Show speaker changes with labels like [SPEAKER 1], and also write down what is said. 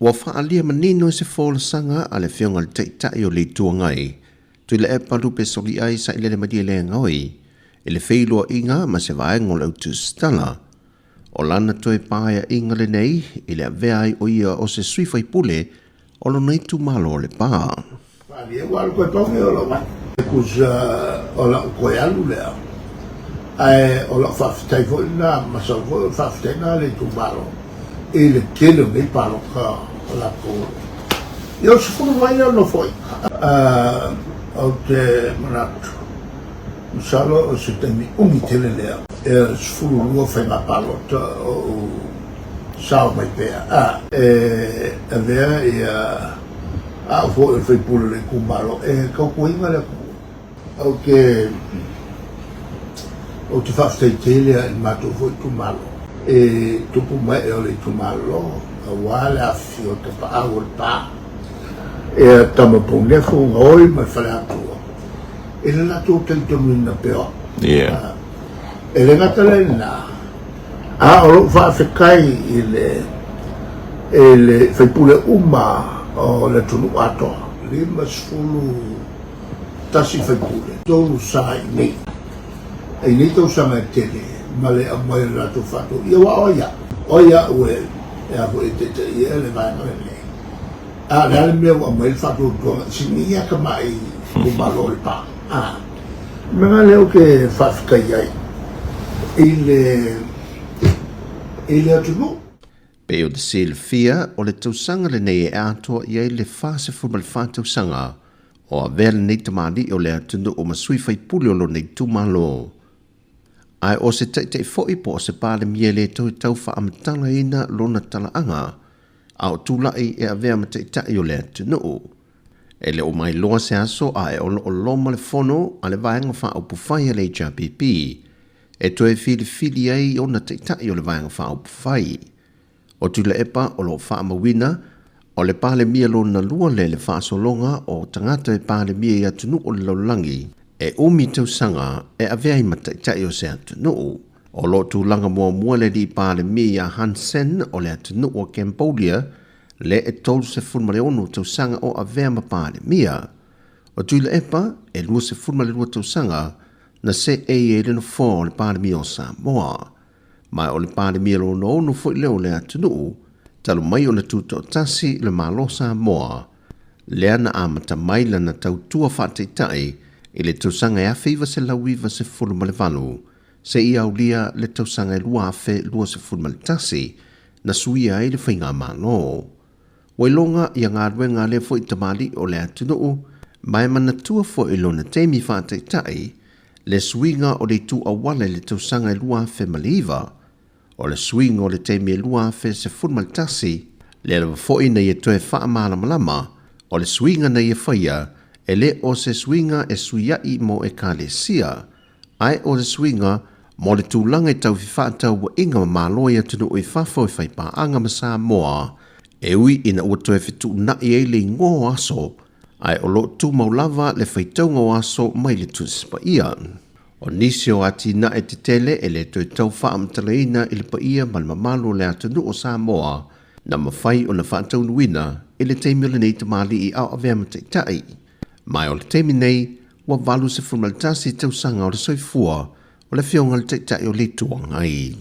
[SPEAKER 1] Wa fa'alia manino se folasaga a le whionga le taʻitaʻi o le Itū Agai. Tuilaepa Sa'ilele Malielegaoi e le feiloa'iga ma se vaega o le autusitala. O lana toe paeā'iga lenei i le avea ai o ia o se Sui Faipule o lona itūmālō o Lepā.
[SPEAKER 2] Ia wala koe tongi o la wai. Kusa o la koe alu lea. Ai o la whawhitai fo ina, masau fo whawhitai na le itūmālō. E le kele me palo ka o la koe. Ia o se furu vai no foi. O te manatu. Masalo o se temi ungi tele lea. E se furu lua whai ma palo ta o sao mai pea. Avea ia a fo e Faipule le kumalo e kaukuinga le o te whawhitai tele e mato fo itūmālō e tupu mai e o le itūmālō a wale a fio te paʻa'iga le pā e tamapōnefo ngoi mai whale atua e le lato taitonuina pea e le ngata lena a o lo whawhekai e le Faipule uma o le Atunu'u atoa, 5 tasi Faipule, tolu sa i nei. E nei tausaga e tele, ma le amai le rato whato. Ia wa oia ue, e ako e te ia le vaega lenei. A le ale mea wa amai le whato tuanga, sini ia ka mai kumalo le pā. Menga leo ke whawhikai ai, i le Atunu'u.
[SPEAKER 1] Pe o te silfia o le tausaga lenei e atoa i ai le whasefuma le whātausaga o avea lenei tamāli'i o le Atunu'u ma Sui Faipule o lona itūmālō. Ai o se taʻitaʻi foʻi po o se Palemia le taufa'amatalaina lona tala'aga a o tūla'i e avea ma taʻitaʻi o le Atunu'u. E le o mai loa se aso a e o loma le fono a le vaega whaaupufai a le HRPP e toe fili ai o na taʻitaʻi o le vaega whaaupufai. O Tuilaepa o lo whaamawina o le Palemia lona lua le whaasolonga o tangata e Palemia i Atunu'u o le laulangi e umi tausaga e avea i mataitai o se Atunu'u. O lo tūlanga mua le li Palemia i Hansen o le Atunu'u o Cambodia le e tolu se fulmaleonu tausaga o avea ma Palemia. O Tuilaepa e lua se fulmalelua tausaga na se e le no fō le Palemia o Samoa. Mai o le Palemia lona ono foi leo le Atunu'u, talo mai o le tūtotasi le malo Samoa. Lea na amata mai lana tautua whāteitai i le tausaga e awhi iwa se lauiwa se fulumalewalu, se i aulia le tausaga e lua awhi lua se fulumaletasi, na suia ai le whainga malo. Wailonga i ngā ruenga le foi tamāli'i o le Atunu'u, mai manatua foi lona teimi whāteitai, le suinga o le tu awale le tausaga e lua awhi maliva, o le swinga o le teimi e lua awhi se fulmaletasi, le alawa fo'i na ia toe whaamalamalama, o le swinga na ia whaia, e le o se swinga e suiai mo e kālesia, ai o le swinga mo le tūlanga i tau whiwhaatau wa inga ma māloi Atunu'u i whafo i whaipaanga ma Samoa, e ui ina ua toe whitu nai e le ngō aso, ai o lo tū maulava le whaitaunga o aso mai le tūspa ia. O nisi o ati na e te tele e le toi taufa'amatalaina i le paia ma le mamalo le Atunu'u o Samoa na mawhai o na whaataunuina i le teimi o lenei tamāli'i au avea ma taʻitaʻi. Mai o le teimi nei, wa valu se fulmaletasi tausaga o le soifua o le whionga le taʻitaʻi o le Itū Agai.